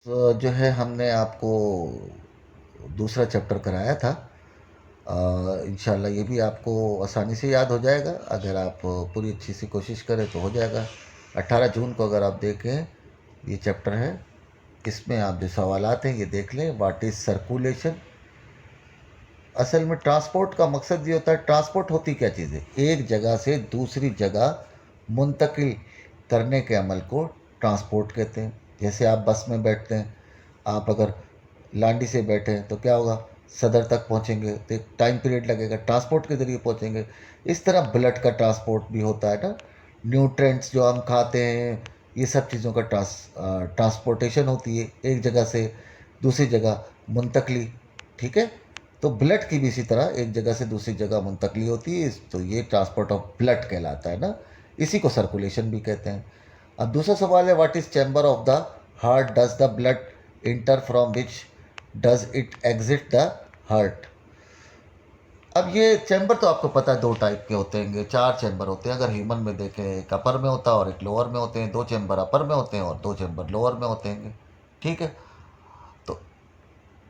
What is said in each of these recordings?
तो जो है हमने आपको दूसरा चैप्टर कराया था। इंशाल्लाह ये भी आपको आसानी से याद हो जाएगा अगर आप पूरी अच्छी सी कोशिश करें तो हो जाएगा। 18 जून को अगर आप देखें ये चैप्टर है, इसमें आप जो सवालात हैं ये देख लें। What is circulation. असल में ट्रांसपोर्ट का मकसद ये होता है, ट्रांसपोर्ट होती क्या चीज़ है, एक जगह से दूसरी जगह मुंतकिल करने के अमल को ट्रांसपोर्ट कहते हैं। जैसे आप बस में बैठते हैं, आप अगर लांडी से बैठे हैं तो क्या होगा, सदर तक पहुंचेंगे तो एक टाइम पीरियड लगेगा, ट्रांसपोर्ट के ज़रिए पहुंचेंगे। इस तरह ब्लड का ट्रांसपोर्ट भी होता है ना। न्यूट्रेंट्स जो हम खाते हैं, ये सब चीज़ों का ट्रांसपोर्टेशन होती है एक जगह से दूसरी जगह मुंतकली। ठीक है। तो ब्लड की भी इसी तरह एक जगह से दूसरी जगह मुंतकली होती है, तो ये ट्रांसपोर्ट ऑफ ब्लड कहलाता है ना। इसी को सर्कुलेशन भी कहते हैं। अब दूसरा सवाल है, what is chamber of the heart, does the blood inter from which does it exit the heart. अब ये चैम्बर तो आपको पता है दो टाइप के होते हैं, चार चैम्बर होते हैं अगर ह्यूमन में देखें। एक अपर में होता है और एक लोअर में होते हैं। दो चैम्बर अपर में होते हैं और दो चैम्बर लोअर में होते हैं। ठीक है। तो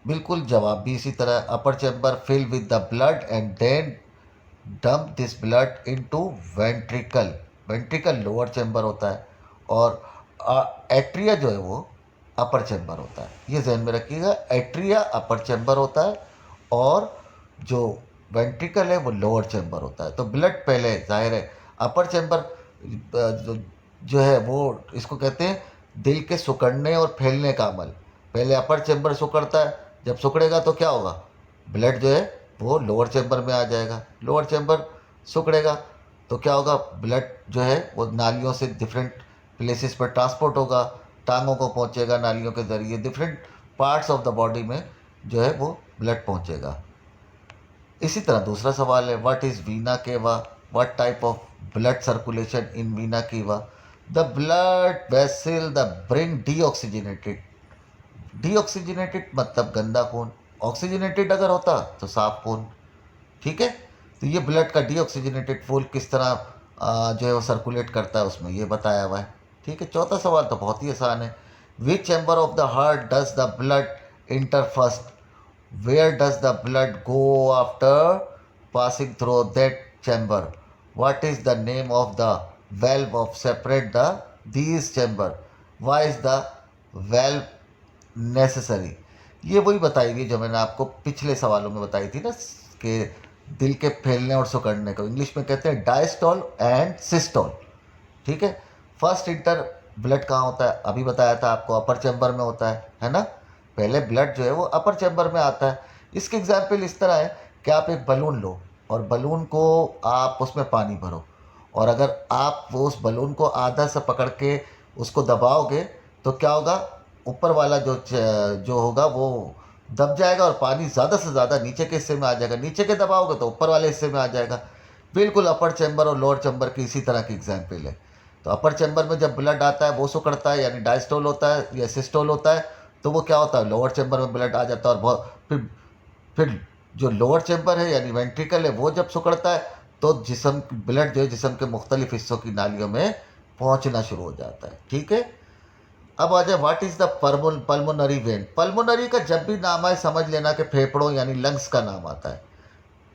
बिल्कुल जवाब भी इसी तरह, upper chamber fill with the blood and then dump this blood into ventricle. Ventricle lower chamber होता है और एट्रिया जो है वो अपर चैम्बर होता है। ये जहन में रखिएगा, एट्रिया अपर चैम्बर होता है और जो वेंट्रिकल है वो लोअर चैम्बर होता है। तो ब्लड पहले जाहिर है अपर चैम्बर जो है वो इसको कहते हैं दिल के सिकुड़ने और फैलने का अमल। पहले अपर चैम्बर सिकुड़ता है, जब सिकुड़ेगा तो क्या होगा, ब्लड जो है वो लोअर चैम्बर में आ जाएगा। लोअर चैम्बर सिकुड़ेगा तो क्या होगा, ब्लड जो है वो नालियों से डिफरेंट प्लेसेस पर ट्रांसपोर्ट होगा, टांगों को पहुंचेगा नालियों के ज़रिए, different parts of the body में जो है वो ब्लड पहुंचेगा। इसी तरह दूसरा सवाल है, what is vena cava, what type of blood circulation in vena cava. The blood vessel the bring deoxygenated. Deoxygenated मतलब गंदा खून, ऑक्सीजनेटेड अगर होता तो साफ खून। ठीक है। तो ये ब्लड का डीऑक्सीजनेटेड फूल किस तरह जो है वो सर्कुलेट करता है उसमें ये बताया हुआ है। ठीक है। चौथा सवाल तो बहुत ही आसान है, which chamber of the heart does the blood enter first, where does the blood go after passing through that chamber, what is the name of the valve of separate the these chamber, why is the valve necessary. ये वही बताई गई जो मैंने आपको पिछले सवालों में बताई थी ना, कि दिल के फैलने और सिकुड़ने को इंग्लिश में कहते हैं डायस्टोल एंड सिस्टोल। ठीक है। फर्स्ट इंटर ब्लड कहाँ होता है, अभी बताया था आपको, अपर चैम्बर में होता है ना। पहले ब्लड जो है वो अपर चैम्बर में आता है। इसके एग्जाम्पल इस तरह है कि आप एक बलून लो और बलून को आप उसमें पानी भरो, और अगर आप वो उस बलून को आधा से पकड़ के उसको दबाओगे तो क्या होगा, ऊपर वाला जो होगा वो दब जाएगा और पानी ज़्यादा से ज़्यादा नीचे के हिस्से में आ जाएगा, नीचे के दबाओगे तो ऊपर वाले हिस्से में आ जाएगा। बिल्कुल अपर चैम्बर और लोअर चैम्बर की इसी तरह की एग्जाम्पल है। तो अपर चैम्बर में जब ब्लड आता है वो सिकुड़ता है, यानी डायस्टोल होता है या सिस्टोल होता है, तो वो क्या होता है, लोअर चैम्बर में ब्लड आ जाता है। और बहुत फिर जो लोअर चैम्बर है यानी वेंट्रिकल है वो जब सिकुड़ता है तो जिसम ब्लड जो है जिसम के मुख्तलिफ हिस्सों की नालियों में पहुंचना शुरू हो जाता है। ठीक है। अब आ जाए, what is the pulmonary vein. Pulmonary का जब भी नाम आए समझ लेना कि फेफड़ों यानी लंग्स का नाम आता है।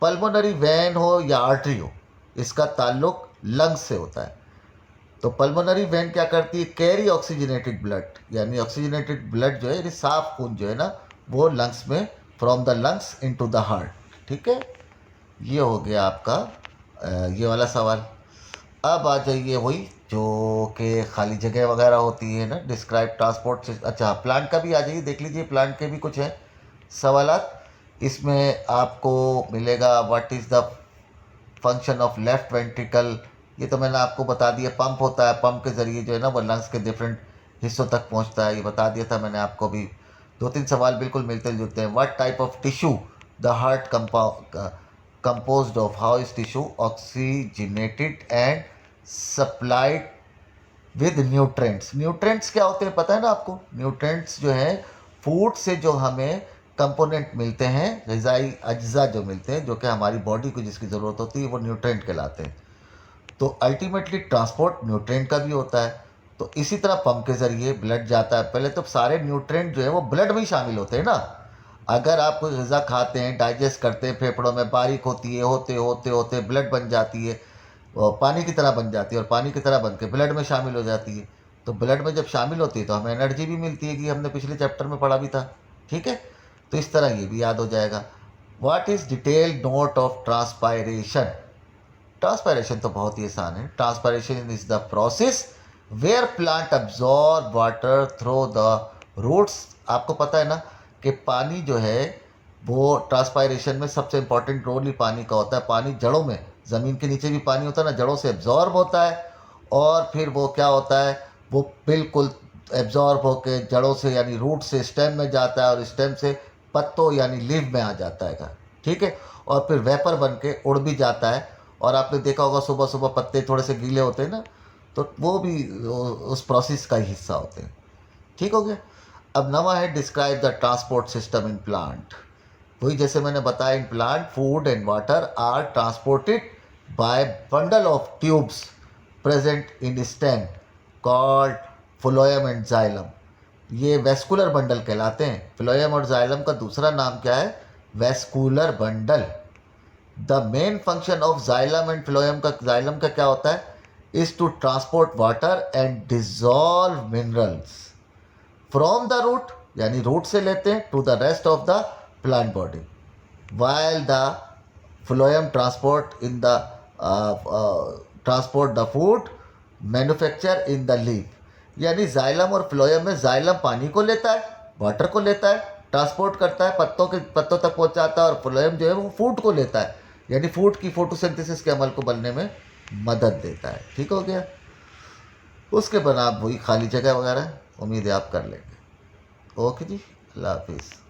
पल्मोनरी वेन हो या आर्टरी हो, इसका ताल्लुक लंग्स से होता है। तो पल्मोनरी वेन क्या करती है, कैरी ऑक्सीजनेटेड ब्लड, यानी ऑक्सीजनेटेड ब्लड जो है यानी साफ खून जो है ना वो लंग्स में, from the lungs into the heart. ठीक है। ये हो गया आपका ये वाला सवाल। अब आ जाइए वही जो कि खाली जगह वगैरह होती है ना, डिस्क्राइब ट्रांसपोर्ट से। अच्छा, प्लांट का भी आ जाइए, देख लीजिए प्लांट के भी कुछ हैं सवालात। इसमें आपको मिलेगा, what is the function of left ventricle. ये तो मैंने आपको बता दिया, पंप होता है, पंप के ज़रिए जो है ना वो लंग्स के डिफरेंट हिस्सों तक पहुंचता है, ये बता दिया था मैंने आपको भी। दो तीन सवाल बिल्कुल मिलते जुलते हैं, what type of tissue the heart composed of, how is tissue oxygenated and supplied with nutrients। Nutrients क्या होते हैं पता है ना आपको, न्यूट्रेंट्स जो है फूड से जो हमें कंपोनेंट मिलते हैं, ग़िज़ाई अज्जा जो मिलते हैं जो कि हमारी बॉडी को जिसकी ज़रूरत होती है वो न्यूट्रेंट कहलाते हैं। तो अल्टीमेटली ट्रांसपोर्ट न्यूट्रेंट का भी होता है। तो इसी तरह पंप के ज़रिए ब्लड जाता है। पहले तो सारे न्यूट्रिएंट जो है वो ब्लड में ही शामिल होते हैं ना। अगर आप कोई ग़िज़ा खाते हैं, डाइजेस्ट करते हैं, फेफड़ों में बारीक होती है, होते होते होते ब्लड बन जाती है, और पानी की तरह बन जाती है, और पानी की तरह बन के ब्लड में शामिल हो जाती है। तो ब्लड में जब शामिल होती है तो हमें एनर्जी भी मिलती है, कि हमने पिछले चैप्टर में पढ़ा भी था। ठीक है, तो इस तरह ये भी याद हो जाएगा। What is detailed note of transpiration? Transpiration तो बहुत ही आसान है। Transpiration is the process where plant absorb water through the roots. आपको पता है ना कि पानी जो है वो ट्रांसपायरेशन में सबसे इंपॉर्टेंट रोल ही पानी का होता है। पानी जड़ों में, ज़मीन के नीचे भी पानी होता है ना, जड़ों से एब्जॉर्ब होता है, और फिर वो क्या होता है, वो बिल्कुल एब्जॉर्ब होके जड़ों से यानी रूट से स्टेम में जाता है, और स्टेम से पत्तों यानी लीव में आ जाता है। ठीक है, और फिर वेपर बन के उड़ भी जाता है। और आपने देखा होगा सुबह सुबह पत्ते थोड़े से गीले होते हैं ना, तो वो भी उस प्रोसेस का ही हिस्सा होते हैं। ठीक हो गया। अब नवा है, describe the transport system in plant. वही जैसे मैंने बताया, in plant food and water are transported by bundle of tubes present in stem called phloem and xylem. ये वेस्कुलर बंडल कहलाते हैं। फ्लोएम और जाइलम का दूसरा नाम क्या है? Vascular bundle. The main function of xylem and phloem का, जाइलम का क्या होता है? Is to transport water and dissolve minerals from the root, यानी रूट से लेते हैं, to the rest of the plant body, while the phloem transport the food manufacture in the leaf। यानी जाइलम और फ्लोएम में जाइलम पानी को लेता है, वाटर को लेता है, ट्रांसपोर्ट करता है, पत्तों तक पहुंचाता है, और फ्लोएम जो है वो फूड को लेता है, यानी फूड की फोटोसिंथेसिस के अमल को बनने में मदद देता है। ठीक हो गया। उसके बाद आप वही खाली जगह वगैरह उम्मीद है आप कर लेंगे। ओके जी, अल्लाह हाफिज़।